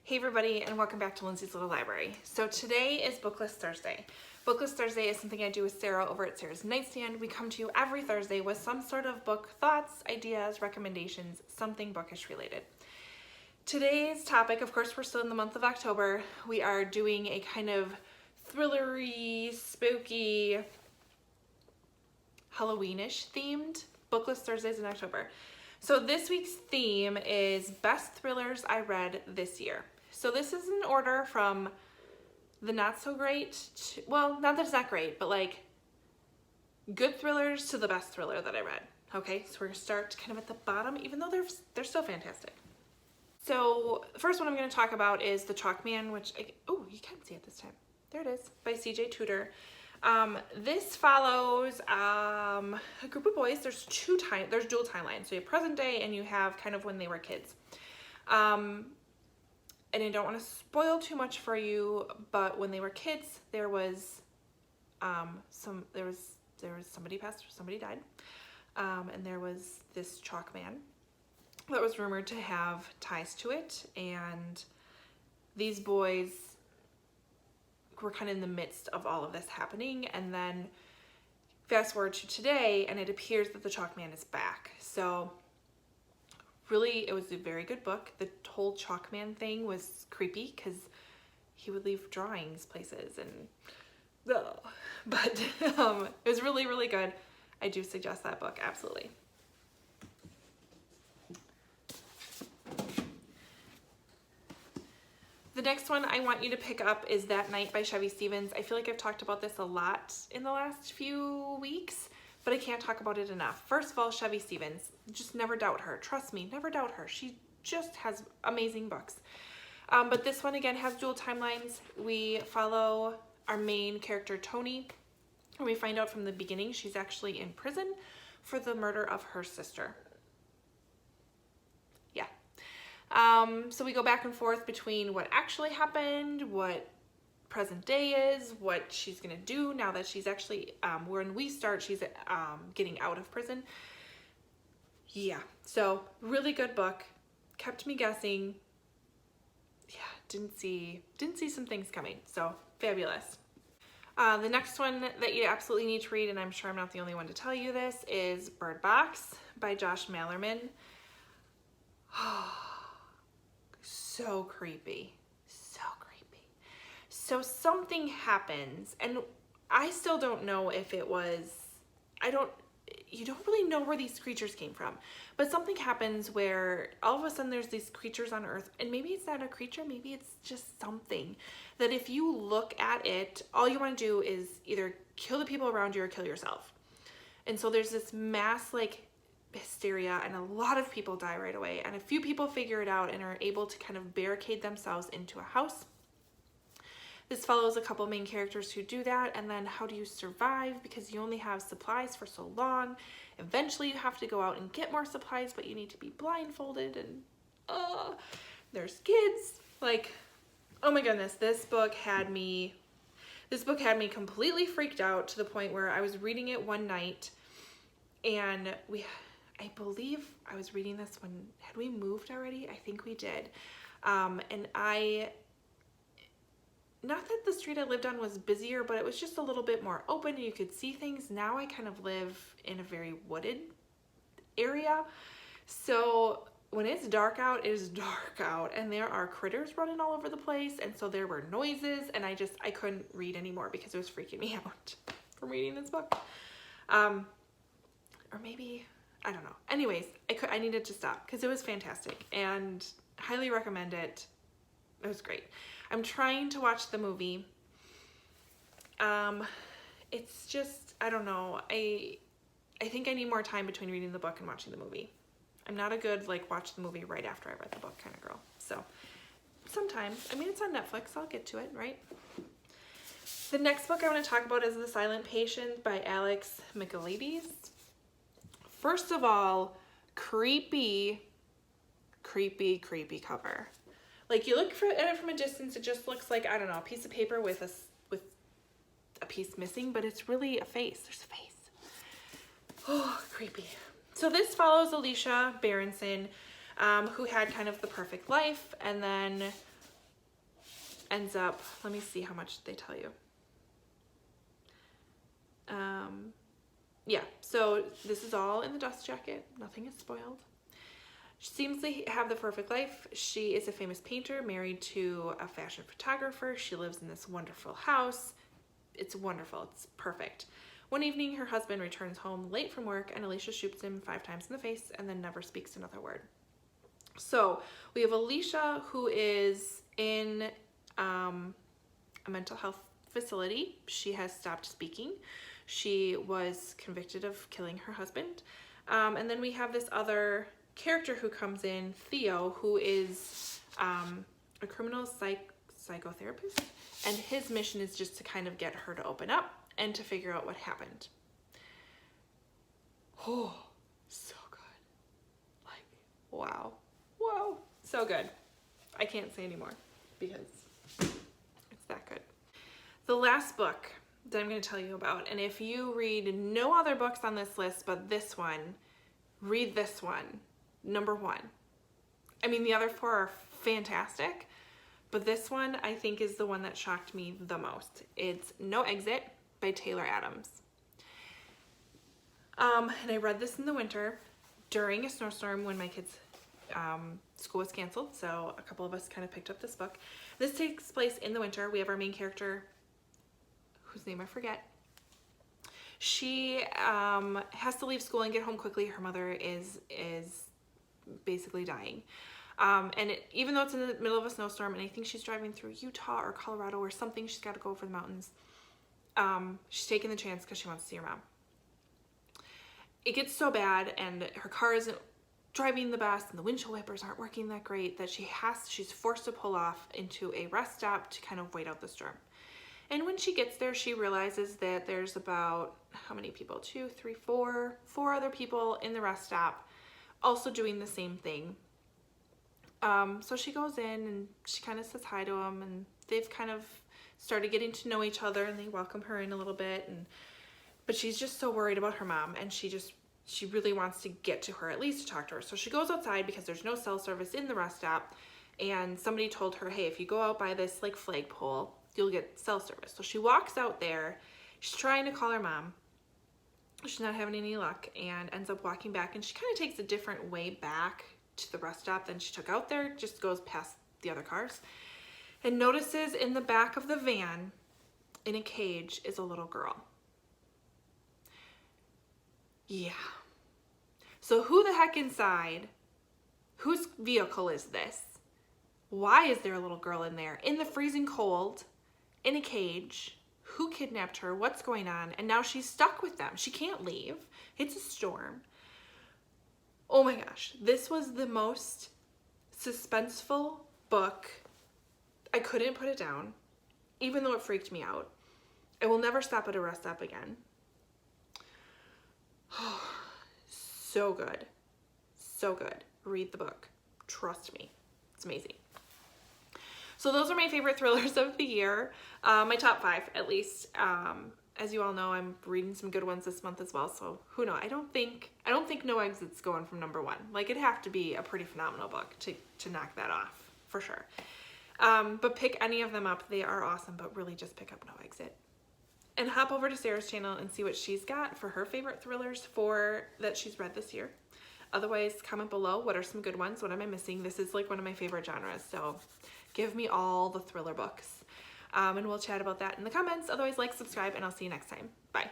Hey everybody, and welcome back to Lindsay's Little Library. So today is BookList Thursday. BookList Thursday is something I do with Sarah over at Sarah's Nightstand. We come to you every Thursday with some sort of book thoughts, ideas, recommendations, something bookish related. Today's topic, of course, we're still in the month of October. We are doing a kind of thrillery, spooky, Halloweenish themed BookList Thursdays in October. So this week's theme is best thrillers I read this year. So this is in order from the not so great to, well, not that it's not great, but like good thrillers to the best thriller that I read. Okay, so we're gonna start kind of at the bottom, even though they're still fantastic. So the first one I'm gonna talk about is The Chalkman, which, oh, you can't see it this time. There it is, by C.J. Tudor. This follows a group of boys. There's dual timelines. So you have present day and you have kind of when they were kids. And I don't want to spoil too much for you, but when they were kids, there was somebody died, and there was this chalk man that was rumored to have ties to it, and these boys were kind of in the midst of all of this happening. And then fast forward to today, and it appears that the chalk man is back. So really, it was a very good book. The whole chalk man thing was creepy because he would leave drawings places and but it was really, really good. I do suggest that book, absolutely. The next one I want you to pick up is That Night by Chevy Stevens. I feel like I've talked about this a lot in the last few weeks, but I can't talk about it enough. First of all, Chevy Stevens, just never doubt her. Trust me, never doubt her. She just has amazing books. But this one again has dual timelines. We follow our main character, Tony, and we find out from the beginning she's actually in prison for the murder of her sister. Yeah. So we go back and forth between what actually happened, what present day is, what she's gonna do now that she's actually, when we start, she's getting out of prison. Yeah, so really good book, kept me guessing. Yeah, didn't see some things coming, so fabulous. The next one that you absolutely need to read, and I'm sure I'm not the only one to tell you this, is Bird Box by Josh Malerman. So creepy, so creepy. So something happens, and I still don't know if it was, you don't really know where these creatures came from, but something happens where all of a sudden there's these creatures on Earth, and maybe it's not a creature, maybe it's just something that if you look at it, all you want to do is either kill the people around you or kill yourself. And so there's this mass like hysteria, and a lot of people die right away, and a few people figure it out and are able to kind of barricade themselves into a house. This follows a couple main characters who do that, and then how do you survive because you only have supplies for so long. Eventually you have to go out and get more supplies, but you need to be blindfolded, and there's kids. Like, oh my goodness, this book had me completely freaked out to the point where I was reading it one night, and I believe I was reading this when, had we moved already? I think we did. And not that the street I lived on was busier, but it was just a little bit more open and you could see things. Now I kind of live in a very wooded area. So when it's dark out, it is dark out, and there are critters running all over the place. And so there were noises, and I couldn't read anymore because it was freaking me out from reading this book. Or maybe, I don't know. Anyways, I needed to stop because it was fantastic and highly recommend it. It was great. I'm trying to watch the movie. It's just, I don't know. I think I need more time between reading the book and watching the movie. I'm not a good, like, watch the movie right after I read the book kind of girl. So sometimes, I mean, it's on Netflix. I'll get to it, right? The next book I want to talk about is The Silent Patient by Alex Michaelides. First of all, creepy cover. Like, you look at it from a distance, it just looks like, I don't know, a piece of paper with a piece missing, but it's really a face. There's a face. Oh, creepy. So this follows Alicia Berenson, who had kind of the perfect life, and then ends up, let me see how much they tell you. Yeah, so this is all in the dust jacket. Nothing is spoiled. She seems to have the perfect life. She is a famous painter married to a fashion photographer. She lives in this wonderful house. It's wonderful. It's perfect. One evening, her husband returns home late from work and Alicia shoots him 5 times in the face and then never speaks another word. So we have Alicia, who is in a mental health facility. She has stopped speaking. She was convicted of killing her husband. And then we have this other character who comes in, Theo, who is a criminal psychotherapist. And his mission is just to kind of get her to open up and to figure out what happened. Oh, so good. Like, wow. Whoa, so good. I can't say anymore because it's that good. The last book that I'm going to tell you about, and if you read no other books on this list but this one, read this one, number 1. I mean, the other 4 are fantastic, but this one I think is the one that shocked me the most. It's No Exit by Taylor Adams. And I read this in the winter during a snowstorm when my kids' school was canceled, so a couple of us kind of picked up this book. This takes place in the winter. We have our main character, whose name I forget. She has to leave school and get home quickly. Her mother is basically dying. Even though it's in the middle of a snowstorm, and I think she's driving through Utah or Colorado or something, she's got to go over the mountains. She's taking the chance because she wants to see her mom. It gets so bad, and her car isn't driving the best, and the windshield wipers aren't working that great, that she's forced to pull off into a rest stop to kind of wait out the storm. And when she gets there, she realizes that there's about, how many people? 2, 3, 4 other people in the rest stop also doing the same thing. So she goes in and she kind of says hi to them, and they've kind of started getting to know each other, and they welcome her in a little bit. But she's just so worried about her mom, and she really wants to get to her, at least to talk to her. So she goes outside because there's no cell service in the rest stop, and somebody told her, hey, if you go out by this like flagpole, you'll get cell service. So she walks out there. She's trying to call her mom. She's not having any luck and ends up walking back, and she kind of takes a different way back to the rest stop than she took out there, just goes past the other cars, and notices in the back of the van in a cage is a little girl. Yeah. So who the heck inside? Whose vehicle is this? Why is there a little girl in there in the freezing cold in a cage? Who kidnapped her? What's going on? And now she's stuck with them. She can't leave. It's a storm. Oh my gosh. This was the most suspenseful book. I couldn't put it down, even though it freaked me out. I will never stop at a rest stop again. So good. So good. Read the book. Trust me. It's amazing. So those are my favorite thrillers of the year. My top 5, at least. As you all know, I'm reading some good ones this month as well. So who knows? I don't think No Exit's going from number 1. Like, it'd have to be a pretty phenomenal book to knock that off, for sure. But pick any of them up. They are awesome, but really just pick up No Exit. And hop over to Sarah's channel and see what she's got for her favorite thrillers that she's read this year. Otherwise, comment below, what are some good ones? What am I missing? This is like one of my favorite genres, so give me all the thriller books. And we'll chat about that in the comments. Otherwise, like, subscribe, and I'll see you next time. Bye.